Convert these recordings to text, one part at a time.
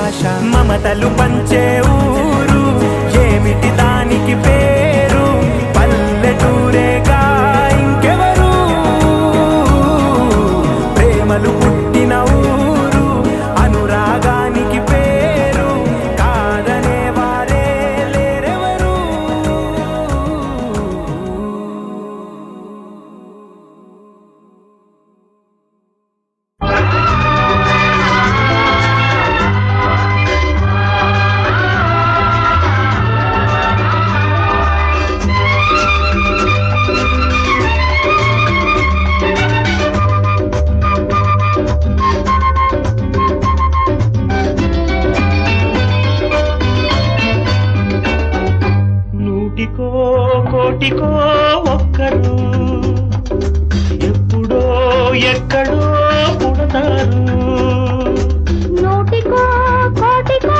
ఆశ మమతలు పంచే ఊరు ఏమిటి దానికి పేరు పల్లెటూరేగా ఇంకెవరు ప్రేమలు పుట్టిన ఊరు అనురాగానికి పేరు కాదనే వారే లేరెవరు కోటికో ఒక్కరు ఎప్పుడో ఎక్కడో పుడతారు నూటికో కోటికో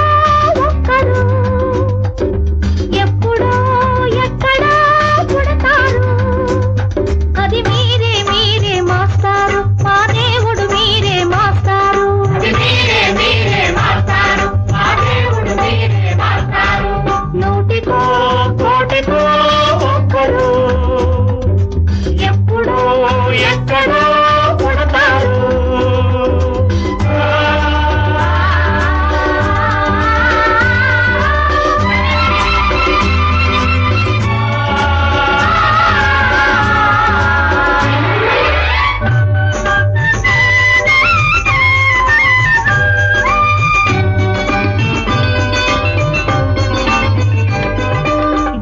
ఒక్కరు ఎప్పుడో ఎక్కడో పుడతారు అది మీరే మీరే మాస్తారు మా దేవుడు మీరే మాస్తారు మీరే మీరే మాస్తారు మా దేవుడు మీరే మాస్తారు నూటికో కోటికో ఒక్కరు ఎప్పుడో ఎక్కడో పుడతారు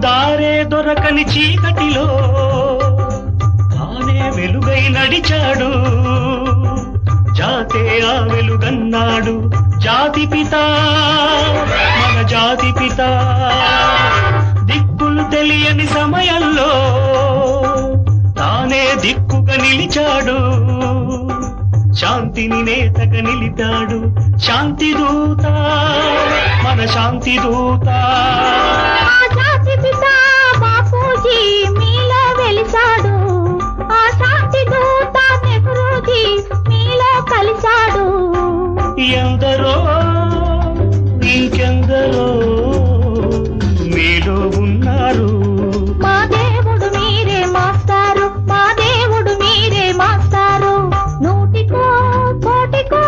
దారే దొరకని చీకటిలో తానే వెలుగై నడిచాడు జాతే ఆ వెలుగన్నాడు జాతి పిత మన జాతి పిత దిక్కులు తెలియని సమయంలో తానే దిక్కుగా నిలిచాడు శాంతిని నేతగా నిలిపాడు శాంతి దూత మన శాంతి దూత ఆ జాతి పిత బాపూజీ మీలో వెలిసాడు ఆ శాంతి దూత నెహ్రూజీ మీలో కలిశాడు ఎందరో ఇంకెందరో మీలో ఉన్నారు మా దేవుడు మీరే మాస్తారు మా దేవుడు మీరే మాస్తారు నూటికో కోటికో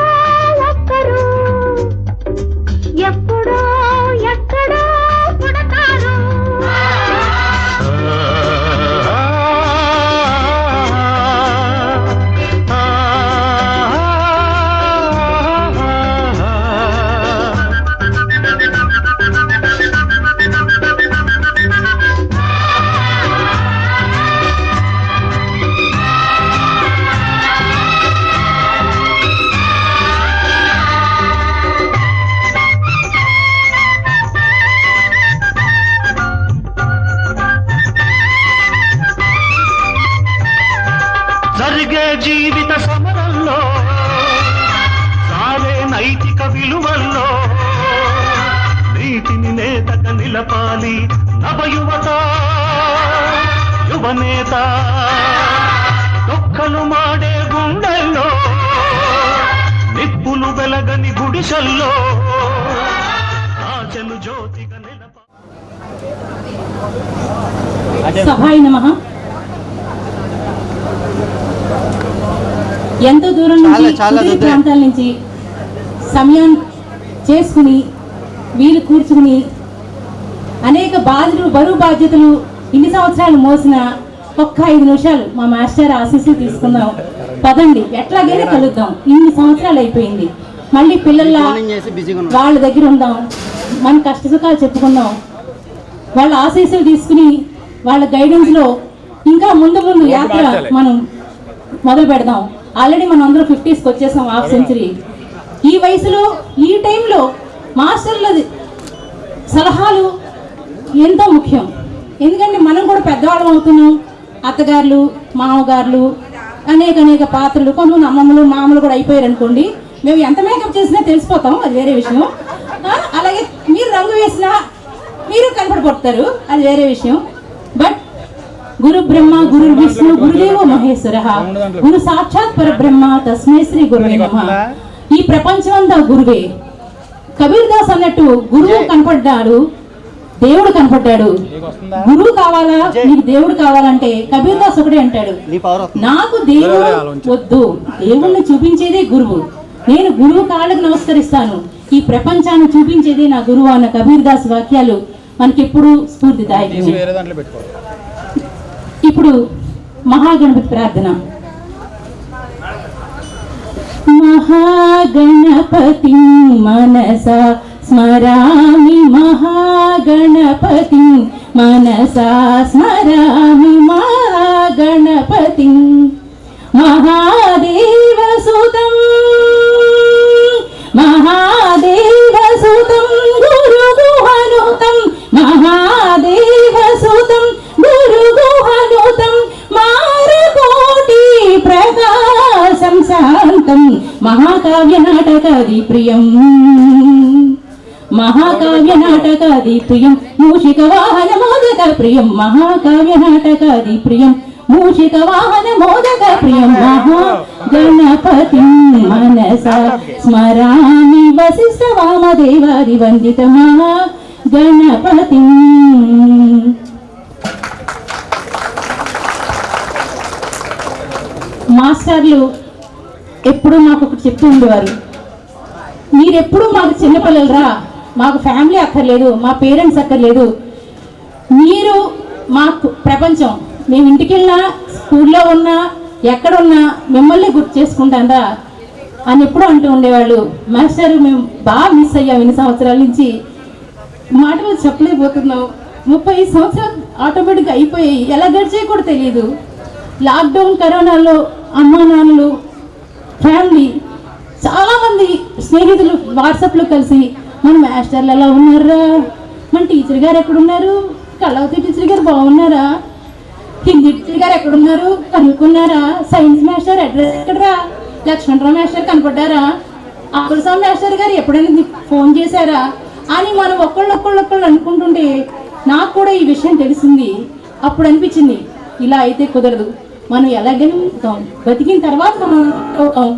ఒక్కరు ఎప్పుడో ఎక్కడో పుడతారు జరిగే జీవిత సమరంలో సారే నైతిక విలువల్లో నీతిని నేతగా నిలపాలి నవయువత యువనేత దుఃఖలు మాడే గుండెల్లో నిప్పులు వెలగని గుడిసెల్లో ఆశలు జ్యోతిగా నిలపాలి. సభాయ నమః. ఎంతో దూరం నుంచి సుదూర ప్రాంతాల నుంచి సమయం చేసుకుని వీలు కూర్చుని అనేక బరువు బాధ్యతలు ఇన్ని సంవత్సరాలు మోసిన ఒక్క 5 నిమిషాలు మా మాస్టర్ ఆశీస్సులు తీసుకుందాం పదండి ఎట్లాగైనా కలుద్దాం ఇన్ని సంవత్సరాలు అయిపోయింది మళ్ళీ పిల్లల వాళ్ళ దగ్గర ఉందాం మన కష్ట సుఖాలు చెప్పుకుందాం వాళ్ళ ఆశీస్సులు తీసుకుని వాళ్ళ గైడెన్స్లో ఇంకా ముందు యాత్ర మనం మొదలు పెడదాం ఆల్రెడీ మనం అందరూ 50స్కి వచ్చేసాం హాఫ్ సెంచరీ ఈ వయసులో ఈ టైంలో మాస్టర్ల సలహాలు ఎంతో ముఖ్యం ఎందుకంటే మనం కూడా పెద్దవాళ్ళం అవుతున్నాం అత్తగారులు మామగారులు అనేక పాత్రలు కొంతమంది అమ్మమ్మలు మామలు కూడా అయిపోయారు అనుకోండి మేము ఎంత మేకప్ చేసినా తెలిసిపోతాం అది వేరే విషయం అలాగే మీరు రంగు వేసినా మీరు కనపడిపోతారు అది వేరే విషయం బట్ గురు బ్రహ్మ గురు విష్ణు గురుదేవ మహేశ్వర గురు సాక్షాత్ పరబ్రహ్మ తస్మై శ్రీ గురువే నమః ఈ ప్రపంచమంతా గురువే కబీర్ దాస్ అన్నట్టు గురువు కనపడ్డాడు, దేవుడు కనపడ్డాడు. గురువు కావాలా, నీకు దేవుడు కావాలంటే కబీర్ దాస్ ఒకటే అంటాడు, నాకు దేవుడు వద్దు, దేవుణ్ణి చూపించేదే గురువు, నేను గురువు కాళ్ళకు నమస్కరిస్తాను, ఈ ప్రపంచాన్ని చూపించేది నా గురువు అన్న కబీర్ దాస్ వాక్యాలు మనకి ఎప్పుడు స్ఫూర్తిదాయకం. ఇప్పుడు మహాగణపతి ప్రార్థన. మహాగణపతి మనసా స్మరామి, మహాగణపతి మనసా స్మరామి, మహాగణపతి మహాదేవసుతం మహాదేవసుతం గురుగుహనుతం, మహాదేవసుతం గురుగుహనుతం, మారకోటి ప్రకాశం శాంతం, మహాకావ్య నాటకాది ప్రియం, మహాకావ్య నాటకాది ప్రియం, మూషిక వాహన మోదక ప్రియం, మహాకావ్య నాటకాది ప్రియం, మూషిక వాహన మోదక ప్రియం, మహాగణపతి మనసా స్మరామి, వశిష్ఠ వామదేవాది వందిత మహాగణపతి. మాస్టర్లు ఎప్పుడు మాకు ఒకటి చెప్తూ ఉండేవారు, మీరెప్పుడు మాకు చిన్నపిల్లలరా, మాకు ఫ్యామిలీ అక్కర్లేదు, మా పేరెంట్స్ అక్కర్లేదు, మీరు మాకు ప్రపంచం, మేము ఇంటికి వెళ్ళినా స్కూల్లో ఉన్నా ఎక్కడున్నా మిమ్మల్ని గుర్తు చేసుకుంటాందా అని ఎప్పుడు అంటూ ఉండేవాళ్ళు. మాస్టర్ మేము బాగా మిస్ అయ్యాం ఇన్ని సంవత్సరాల నుంచి, మాట మీద చెప్పలేకపోతున్నాం. 35 సంవత్సరాలు ఆటోమేటిక్గా అయిపోయాయి, ఎలా గడిచాయి కూడా తెలియదు. లాక్డౌన్ కరోనాలో అమ్మా నాన్నలు ఫ్యామిలీ చాలామంది స్నేహితులు వాట్సాప్లో కలిసి మన మాస్టర్లు ఎలా ఉన్నారా, మన టీచర్ గారు ఎక్కడున్నారు, కళావతి టీచర్ గారు బాగున్నారా, హిందీ టీచర్ గారు ఎక్కడున్నారు కనుక్కున్నారా, సైన్స్ మాస్టర్ అడ్రస్ ఎక్కడరా, లక్ష్మణరావు మాస్టర్ కనపడ్డారా, అప్పులస్వామి మాస్టర్ గారు ఎప్పుడైనా ఫోన్ చేశారా అని మనం ఒకళ్ళు అనుకుంటుంటే నాకు కూడా ఈ విషయం తెలిసింది. అప్పుడు అనిపించింది ఇలా అయితే కుదరదు, మనం ఎలాగైనా ఉంటాం, బతికిన తర్వాత మనం అవుతాం,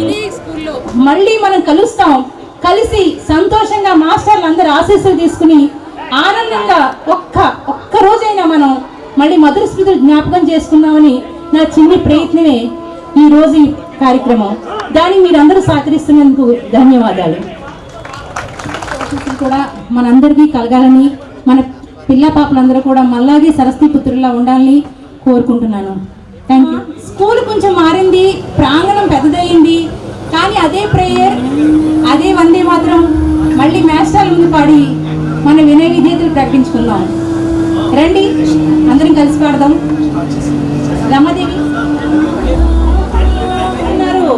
ఇదే స్కూల్లో మళ్ళీ మనం కలుస్తాం, కలిసి సంతోషంగా మాస్టర్లు అందరూ ఆశీస్సులు తీసుకుని ఆనందంగా ఒక్క రోజైనా మనం మళ్ళీ మధుర స్మృతులు జ్ఞాపకం చేసుకుందామని నా చిన్ని ప్రయత్నమే ఈరోజు ఈ కార్యక్రమం. దానికి మీరందరూ సహకరిస్తున్నందుకు ధన్యవాదాలు. కూడా మనందరికీ కలగాలని, మన పిల్ల పాపలందరూ కూడా మళ్ళాగే సరస్వతి పుత్రుల్లా ఉండాలని కోరుకుంటున్నాను. Thank you. స్కూల్ కొంచెం మారింది, ప్రాంగణం పెద్దదయ్యింది, కానీ అదే ప్రేయర్, అదే వందే మాత్రం మళ్ళీ మాస్టర్ల ముందు పాడి మన వినయ విధేయతలు ప్రకటించుకుందాం. రండి అందరం కలిసి పాడదాం. రమాదేవి అన్నారు,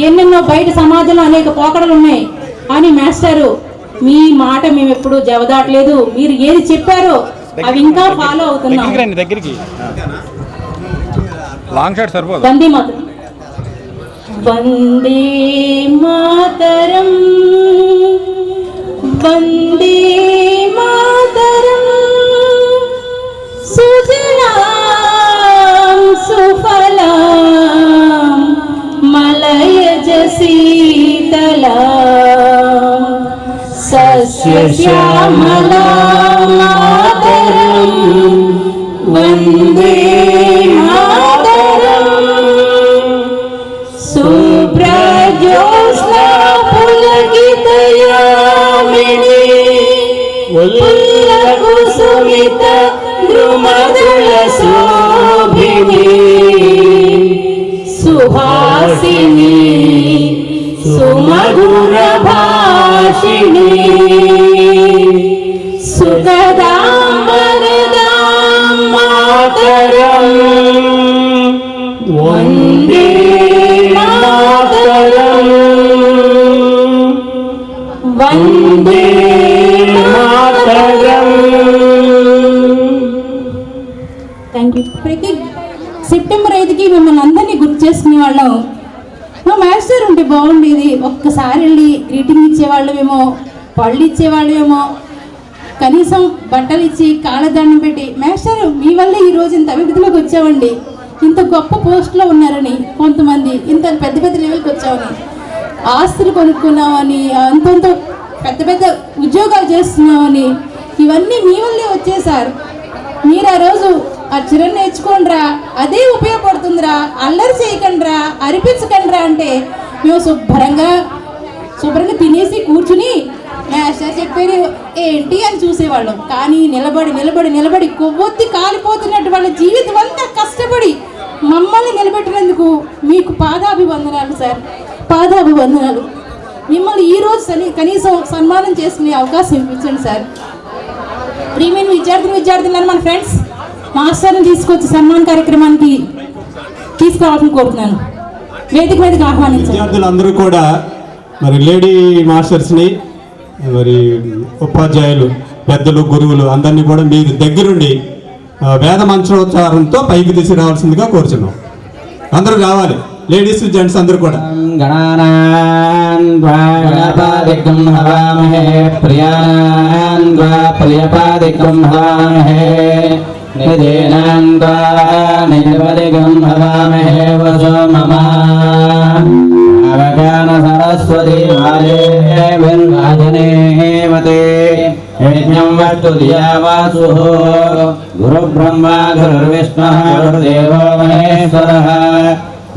ఎన్నెన్నో బయట సమాజంలో అనేక పోకడలు ఉన్నాయి, కానీ మాస్టారు మీ మాట మేము ఎప్పుడు జవదాటలేదు, మీరు ఏది చెప్పారో అవి ఇంకా ఫాలో అవుతున్నాం. వందే మాతరం, వందే మాతరం, వందే మాతరం, సుజలాం సుఫలాం మలయజ శీతలాం సస్యశ్యామలాం మాతరం, వందే మాతరం, శుభ్రజ్యోత్స్నా పులకితయామినీ పుల్లకుసుమిత ద్రుమదళ శోభినీ సుహాసినీ సుమధుర భాషిణీ సుఖదాం వరదాం మాతరం, వందే మాతరం, వందే మాతరం. Thank you. ప్రతి సెప్టెంబర్ 5కి మిమ్మల్ని అందరినీ గుర్తు చేసుకునే వాళ్ళం. మా మాస్టర్ ఉంటే బాగుండేది, ఒక్కసారి వెళ్ళి గ్రీటింగ్ ఇచ్చేవాళ్ళమేమో, పళ్ళు ఇచ్చేవాళ్ళమేమో, కనీసం బట్టలు ఇచ్చి కాళ్ళదండం పెట్టి మాస్టర్ మీ వల్ల ఈరోజు ఇంత అభివృద్ధిలోకి వచ్చామండి, ఇంత గొప్ప పోస్ట్లో ఉన్నారని, కొంతమంది ఇంత పెద్ద పెద్ద లెవెల్కి వచ్చామని ఆస్తులు కొనుక్కున్నామని, అంతంత పెద్ద పెద్ద ఉద్యోగాలు చేస్తున్నామని, ఇవన్నీ మీ వల్లే వచ్చాయి సార్. మీరు ఆ రోజు ఆ చిరణ నేర్చుకోండిరా, అదే ఉపయోగపడుతుందిరా, అల్లరి చేయకండిరా, అరిపించకండిరా అంటే మేము శుభ్రంగా తినేసి కూర్చుని మాస్టర్ చెప్పేది ఏంటి అని చూసేవాళ్ళం. కానీ నిలబడి కొవ్వొత్తి కాలిపోతున్నట్టు వాళ్ళ జీవితం అంతా కష్టపడి మమ్మల్ని నిలబెట్టినందుకు మీకు పాదాభివందనాలు సార్, పాదాభివందనాలు. మిమ్మల్ని ఈరోజు కనీసం సన్మానం చేసుకునే అవకాశం ఇప్పించండి సార్. ప్రియమైన విద్యార్థులను మన ఫ్రెండ్స్ మాస్టర్ని తీసుకొచ్చి సన్మాన కార్యక్రమానికి తీసుకురావాలని కోరుతున్నాను. వేదిక మీదకి ఆహ్వానించారు. విద్యార్థులందరూ కూడా మరి లేడీ మాస్టర్స్ని, మరి ఉపాధ్యాయులు, పెద్దలు, గురువులు అందరినీ కూడా మీరు దగ్గరుండి వేద మంత్రోచ్చారంతో పైకి తీసుకురావాల్సిందిగా కోరుచున్నాం. అందరూ రావాలి, లేడీస్ జెంట్స్ అందరూ కూడా. सरस्वती वासुः गुरुब्रह्मा गुरुर्विष्णुः गुरुदेवो महेश्वरः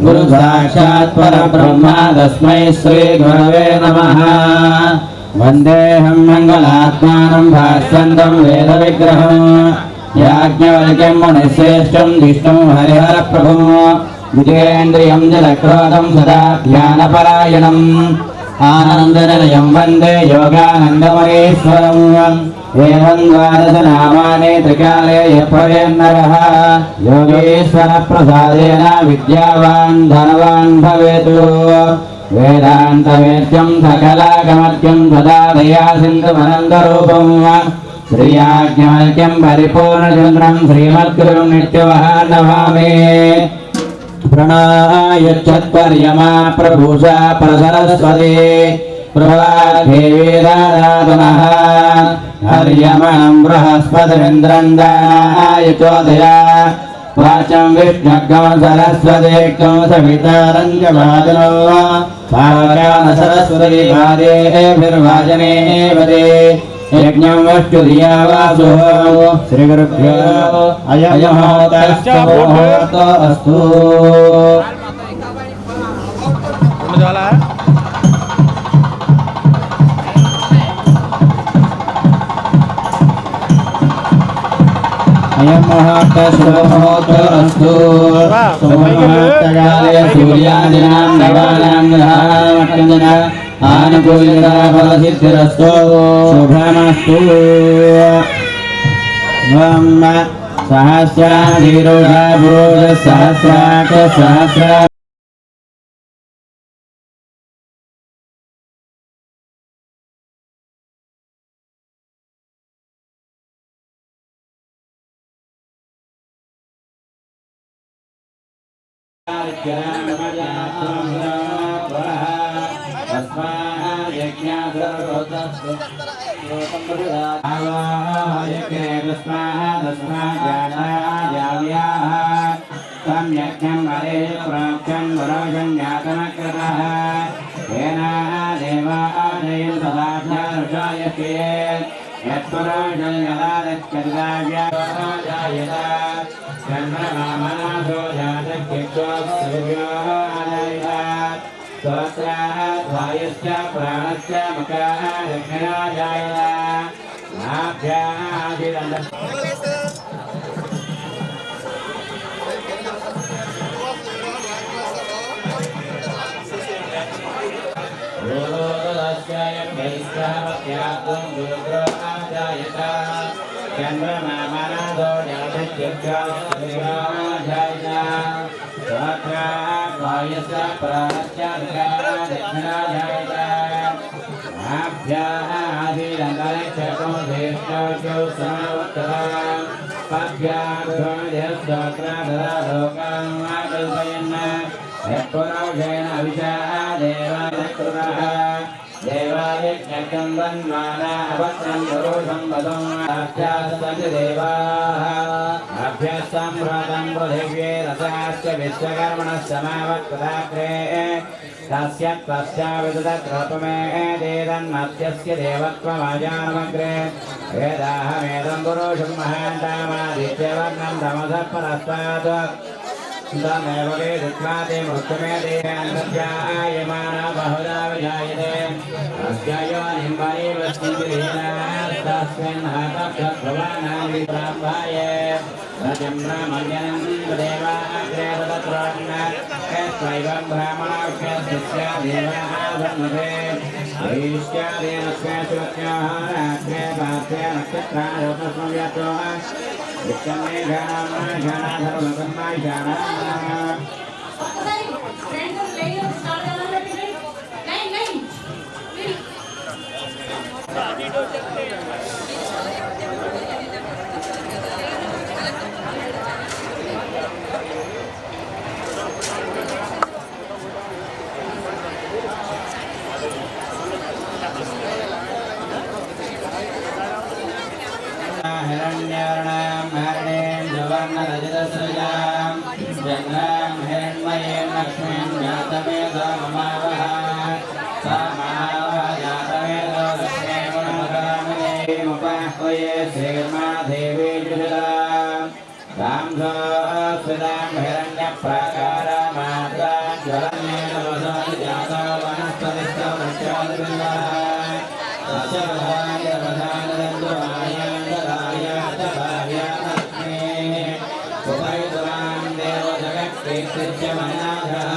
गुरु साक्षात् परब्रह्म तस्मै श्री गुरवे नमः। वन्देऽहं मङ्गलात्मानं भास्वन्तं वेदविग्रहं याज्ञवल्क्यं मुनिश्रेष्ठं विष्णुं हरिहरप्रभुं विजेन्द्रियं जलक्रोधं सदा ध्यानपरायणम् आनन्दनिलयं वन्दे योगानन्दमहेश्वरम्। एवं द्वादशनामानि त्रिकाले यः योगेश्वरप्रसादेन विद्यावान् धनवान् भवेत्। वेदान्तवेद्यं सकलागमत्यं सदा दया सिन्धुमनन्दरूपं श्रीयाज्ञवल्क्यं परिपूर्णचन्द्रं श्रीमद्गुरुं नित्यवहान् नमामि। प्रणयच्छत्पर्यमा प्रभूषा प्रसरस्वती प्रभादेवी दादातनः हर्यमणं बृहस्पतिरिन्द्रं दानायचोदया वाचं विष्णुगं सरस्वतीक्तं सवितारं च वादनो भावगान सरस्वती भादेभिर्वाजनेवते यज्ञं वष्टुधिया वासुः श्रीगुरुभ्यो अयमहोतस्तु। अयमहोतस्तु सुमुहूर्तकाले सूर्यादीनां देवानां ग्रहाणां आनुकूल्यता फलसिद्धिरस्तु शुभमस्तु। सहस्राधिरूढा पुरुष सहस्राक्ष सहस्र तस्य त्वस्याविदतद्रोपमेदेदन्मत्यस्य देवत्वमाजानमग्रे वेदाहमेदं पुरुषं महान्तामादित्यवर्णं तमसः परस्तात् तमेव वेदित्वाते मृत्युमेते अन्तर्जायमाना बहुधा विजायते तस्य योनिं वैवस्तिभिर्तस्मिन् हतभ्यभ्रुवाणां विप्राप्ताये रजं ब्राह्मण्यं देवाग्रे तदत्रोन्न स्वैवं ब्राह्मणाख्यस्य देवाः वर्णते वैश्यादेन स्वेश्वत्याः रात्रे पात्रे नक्षत्रारोपस्मव्यतो विक्रमे घनाधर्मकर्माशाना हिरण्यवर्णां हरिणीं सुवर्णरजतसृजां चन्द्रां हिरण्मयीं लक्ष्मीं जातवेदो ममावः सा महावः जातवेदो लक्ष्मी गुणमुपाह्वये श्रीर्मादेवी जुषदां रांसोऽस्विदां हिरण्यप्राकारमात्रां ज्वलन्येन वसोनि जातो वनस्पतिस्थो वृक्षोद्भिन्नः तस्य प्रधानदन्तु उपयुतवान् देव जगत्कीर्तिश्च मन्नाथः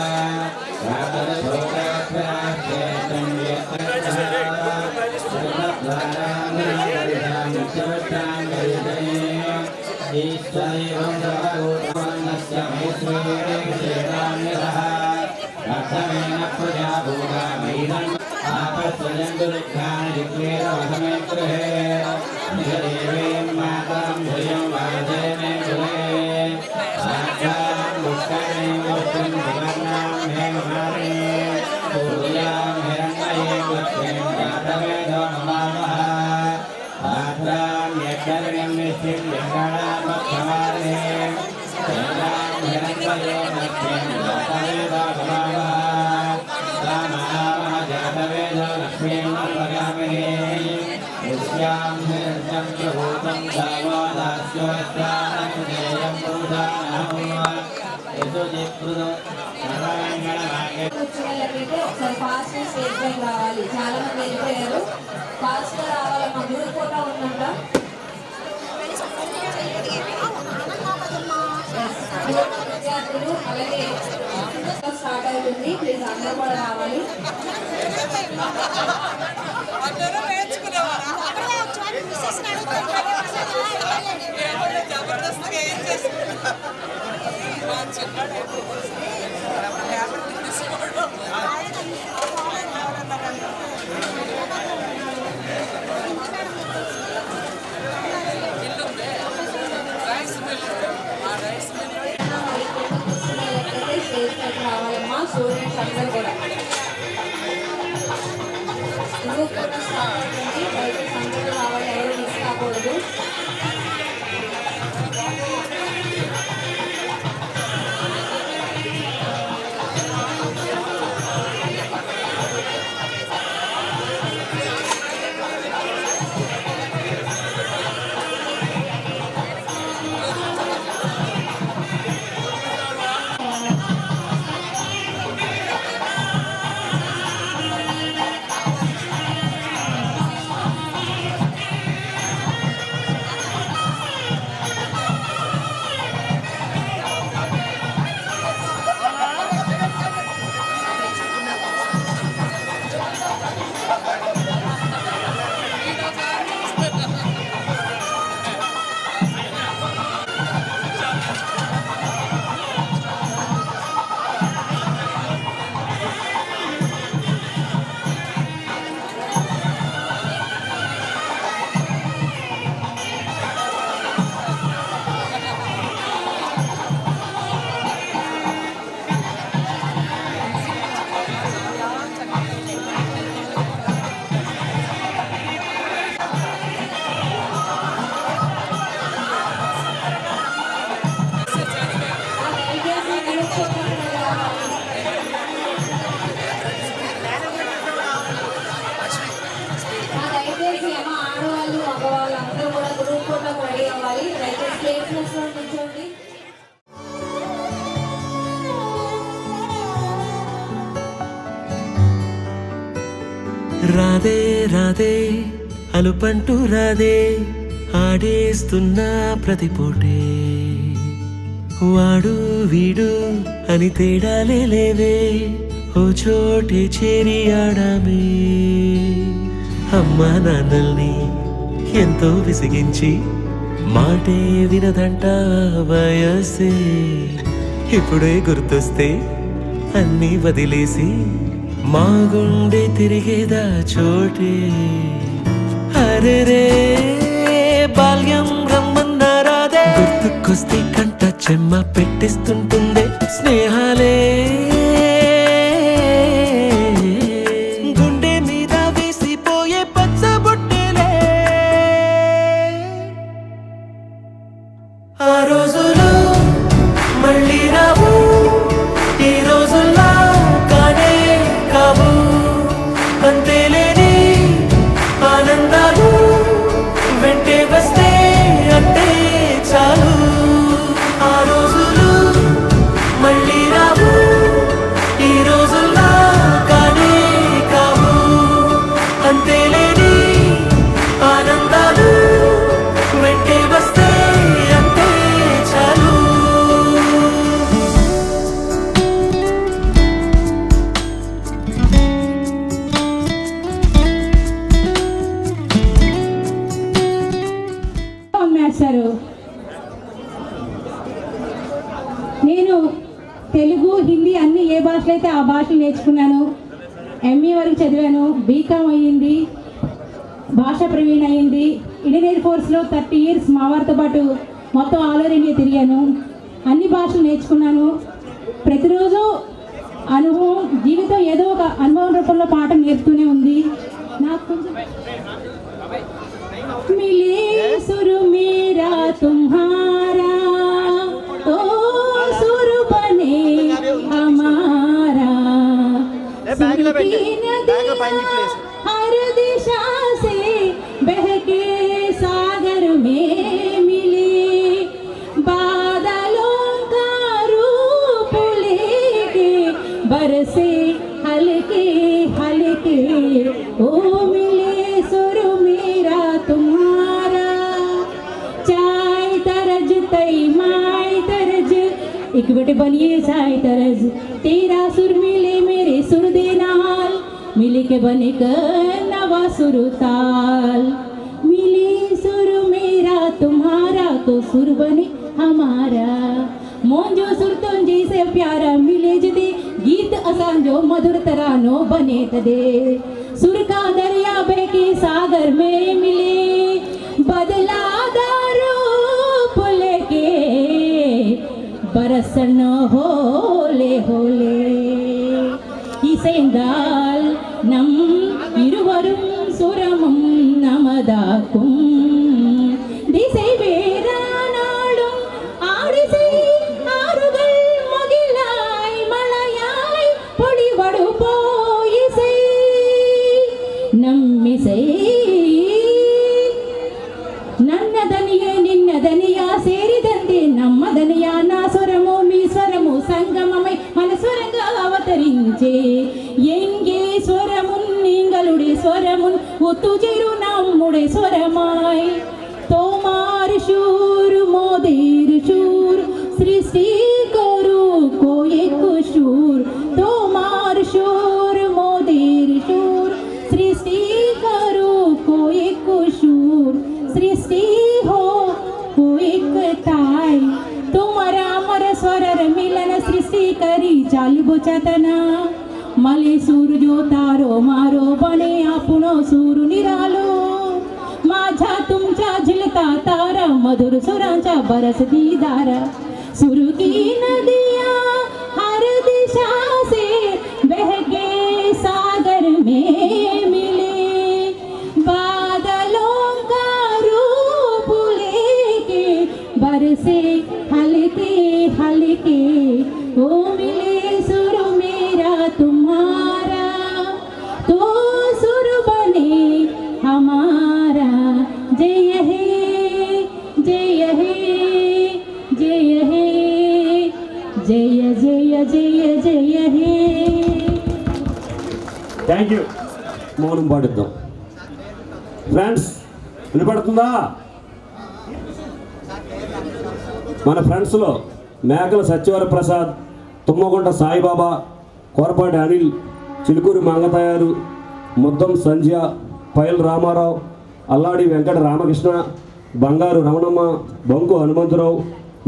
ईश्वरेवं सर्वभूतवन्नस्य मैश्वरेण अर्थमेन प्रजाभूतामैदम् आपस्वजन्तु दुःखानि जिग्वेदवसमे गृहे निजदेवीं मातां धियं वाजे मे गृहे साक्षां दुष्कर्णीं लक्ष्मीं सुवर्णां हेममालिनीं पूर्यां हिरण्मयीं लक्ष्मीं जातवेदो नमामः पात्रां यज्ञर्णीं निष्ठीं लिङ्गणामक्षमालिनीं वेदां हिरण्मयीं लक्ष्मीं जातवेदो नमामः जातवेदो लक्ष्मीं प्रगामिनीं यस्यां हिरण्यं प्रभूतं दावदास्योस्तानं ज्ञेयं पुरुषाणां यशोजित्कृतं सर्वाङ्गणमागे కూర్చున్నట్లయితే ఒకసారి ఫాస్ట్ స్టేజ్ పైకి రావాలి. చాలా మంది వెళ్ళిపోయారు. ఫాస్ట్ గా రావాలి. మా గ్రూప్ ఫోటో ఉందంట. విద్యార్థులు అలాగే స్టార్ట్ అవుతుంది. ప్లీజ్ అందరూ కూడా రావాలి. రావాలమ్మా స్టూడెంట్స్ అందరూ కూడా గ్రూప్ కూడా స్టార్ట్ అవుతుంది. దయచేసి అందరూ రావాలి. ఎవరు మిస్ కాకూడదు. ఆశీస్సులో నిల్చోండి. రాధే రాధే అలుపంటూ రాధే ఆడేస్తున్నా ప్రతి పూటే వాడు వీడు అని తేడాలే లేవే ఓ చోటే చేరి ఆడామే అమ్మా నాన్నల్ని ఎంతో విసిగించి మాటే వినదంట వయసే ఇప్పుడే గుర్తొస్తే అన్నీ వదిలేసి మా గుండె తిరిగేదా చోటే అరే రే బాల్యం రమ్మన్నారాదే గుర్తుకొస్తే కంట చెమ్మ పెట్టిస్తుంటుందే స్నేహాలే గుండె మీద వేసిపోయే పచ్చబొట్టెలే ఆ రోజులు మళ్ళీ రావు ఈ రోజుల్లా కానే కావు అంతేలేని ఆనందాలు వెంటే వస్తే అంతే చాలు ఆ రోజులు మళ్ళీ రావు ఈ రోజుల్లా కానే కావు అంతేలేని ఆనందాలు వెంటే వస్తే అంతే చాలు మాస్టారు నేను తెలుగు హిందీ అన్ని ఏ భాషలు అయితే ఆ భాషలు నేర్చుకున్నాను. ఎంఏ వరకు చదివాను, బీకామ్ అయ్యింది, భాష ప్రవీణ్ అయ్యింది. ఇండియన్ ఎయిర్ ఫోర్స్లో 30 years మా వారితో పాటు మొత్తం ఆల్ ఓవర్ ఇండియా తిరిగాను. అన్ని భాషలు నేర్చుకున్నాను. ప్రతిరోజు అనుభవం, జీవితం ఏదో ఒక అనుభవం రూపంలో పాఠం నేర్పుతూనే ఉంది. నాకు కొంచెం मिले सुर मेरा तुम्हारा तो सुर बने हमारा सुर की नदियाँ हर दिशा से बहके सागर में मिले बादलों का रूप लेके बरसे हल्के हल्के ओ मिले सुर मेरा तुम्हारा चाय तरज तई माय तरज एक बटे बनिए चाय तरज तेरा सुर मिले मेरे सुर दे नाल मिले के बने क नवा सुर ताल मिले सुर मेरा तुम्हारा तो सुर बने हमारा मोन जो सुर तुंजे से प्यारा मिले जदे गीत असांजो मधुर तरानो बने तदे सुर का दरिया बह के सागर में मिले बदला रूप लेके बरसन होले होले इसेंदाल नम इरुवरुम सुरमुम नमदाकुम दिसे वेरानाडुम आडिसे आरुगल मुगिलाय मलयाय पोडिवडु पोयिसे नम्मिसे ನನ್ನ ದನಿಯೇ ನಿನ್ನ ದನಿಯ ಸೇರಿದಂತೆ ನಮ್ಮ ದನಿಯ నా స్వరము మీ స్వరము సంగమమై మన స్వరంగా అవతరించే ఎంగే స్వరమున్ నింగలుడి స్వరమున్ ఒత్తుచేరు నమ్ముడే స్వరమాయ్ తోమార్ శూర్ మోదేర్ శూర్ సృష్టి కరు కోయెక్ శూర్ తోమార్ శూర్ మోదేర్ శూర్ सृष्टि करो को एक शूर सृष्टि हो को एक ताय तुम्हारा अमर स्वरर मिलन सृष्टि करी चाली बोचतना मले सूर जो तारो मारो बने आपणो सूर निरालो माझा तुमच्या झिलता तारा मधुर सुरांचा बरस दीदारा सुर की नदिया हर दिशा से बह के सागर में मिले बादलों का रूप लेके बरसे हल्के हल्के ओ मिले सुर मेरा तुम्हारा तो सुर बने हमारा जय हे జయ జయ జయ జయ హే. Thank you. మౌనం పాటిద్దాం. ఫ్రెండ్స్ వినపడుతుందా? మన ఫ్రెండ్స్లో మేకల సత్యవర ప్రసాద్, తుమ్మగుంట సాయిబాబా, కోరపాటి అనిల్, చిలుకూరి మంగతయారు, ముద్దం సంధ్య, పైల్ రామారావు, అల్లాడి వెంకట రామకృష్ణ, బంగారు రమణమ్మ, బంకు హనుమంతరావు,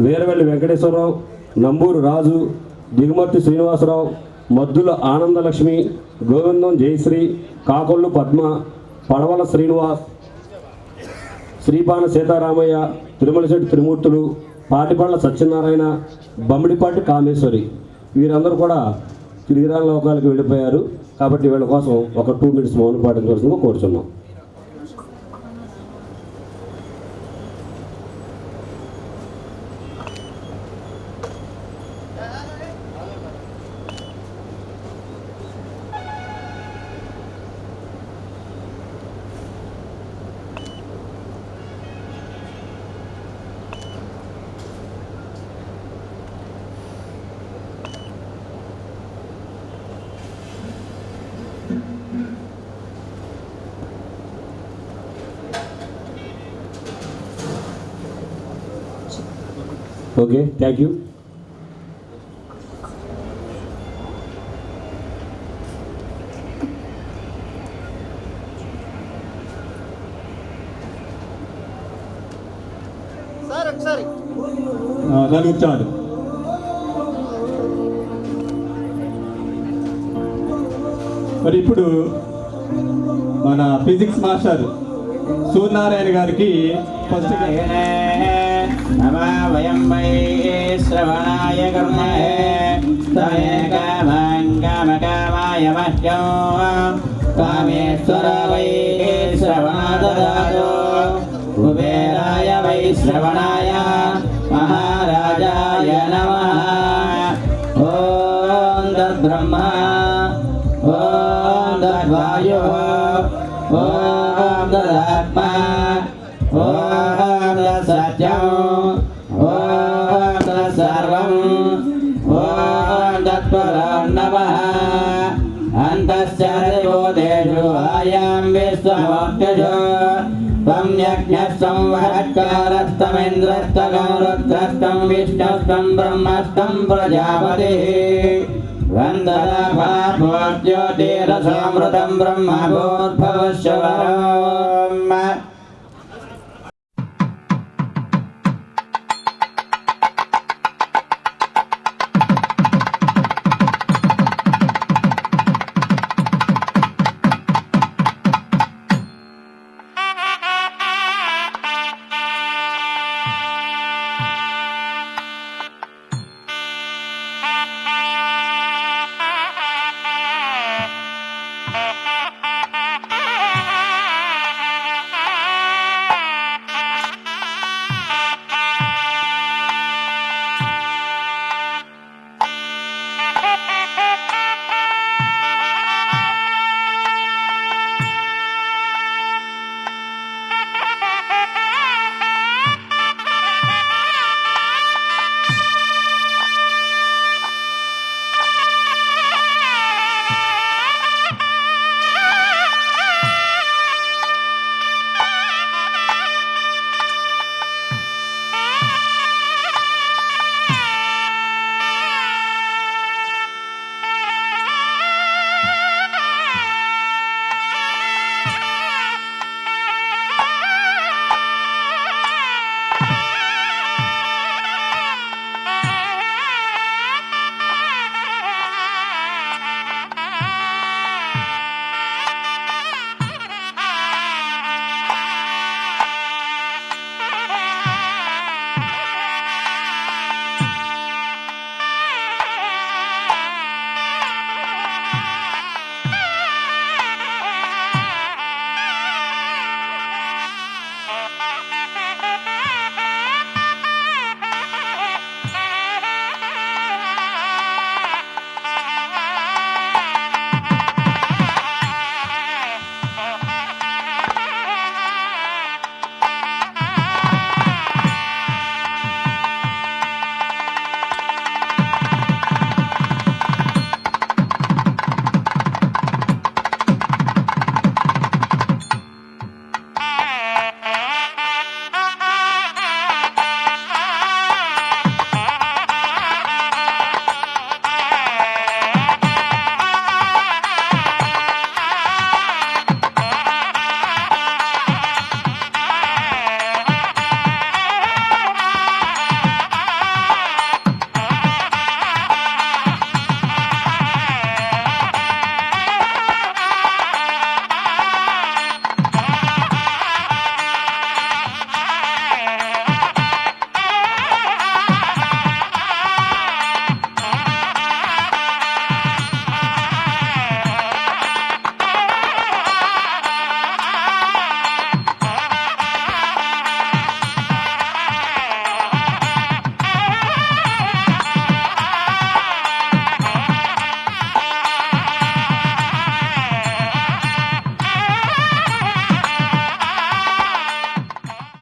వీరవెల్లి వెంకటేశ్వరరావు, నంబూరు రాజు, దిగుమర్తి శ్రీనివాసరావు, మద్దుల ఆనందలక్ష్మి, గోవిందం జయశ్రీ, కాకొల్లు పద్మ, పడవల శ్రీనివాస్, శ్రీపాన సీతారామయ్య, తిరుమలశెట్టి త్రిమూర్తులు, పాటిపళ్ళ సత్యనారాయణ, బమ్మిడిపాటి కామేశ్వరి, వీరందరూ కూడా శ్రీరామ లోకాలకు వెళ్ళిపోయారు. కాబట్టి వీళ్ళ కోసం ఒక 2 minutes మౌనం పాటించవలసిందిగా కోరుచున్నాం. Okay, thank you. నలుగురు చాలు. మరి ఇప్పుడు మన ఫిజిక్స్ మాస్టర్ సూర్యనారాయణ గారికి ఫస్ట్ వయం వై శ్రవణాయ కర్మహే కామాయ మహ్యం కామేశ్వర వై శ్రవణాదదాతో కుబేరాయ వై శ్రవణాయ మహారాజాయ నమః. ఓం తద్బ్రహ్మ ఓం తద్వాయు ఓం తదాత్మా ఓం తత్సత్యం ఓం తత్సర్వం ఓం తత్పరం నమః. అంతశ్చర్యోదేషు ఆయాం విశ్వమోక్షజో త్వం యజ్ఞః సంవహత్కారస్తమింద్రస్తగం రుద్రస్తం విష్ణుస్తం బ్రహ్మస్తం ప్రజాపతిః. వందనాభాజ్యోతిరసమృతం బ్రహ్మ భూర్భువస్సువరం.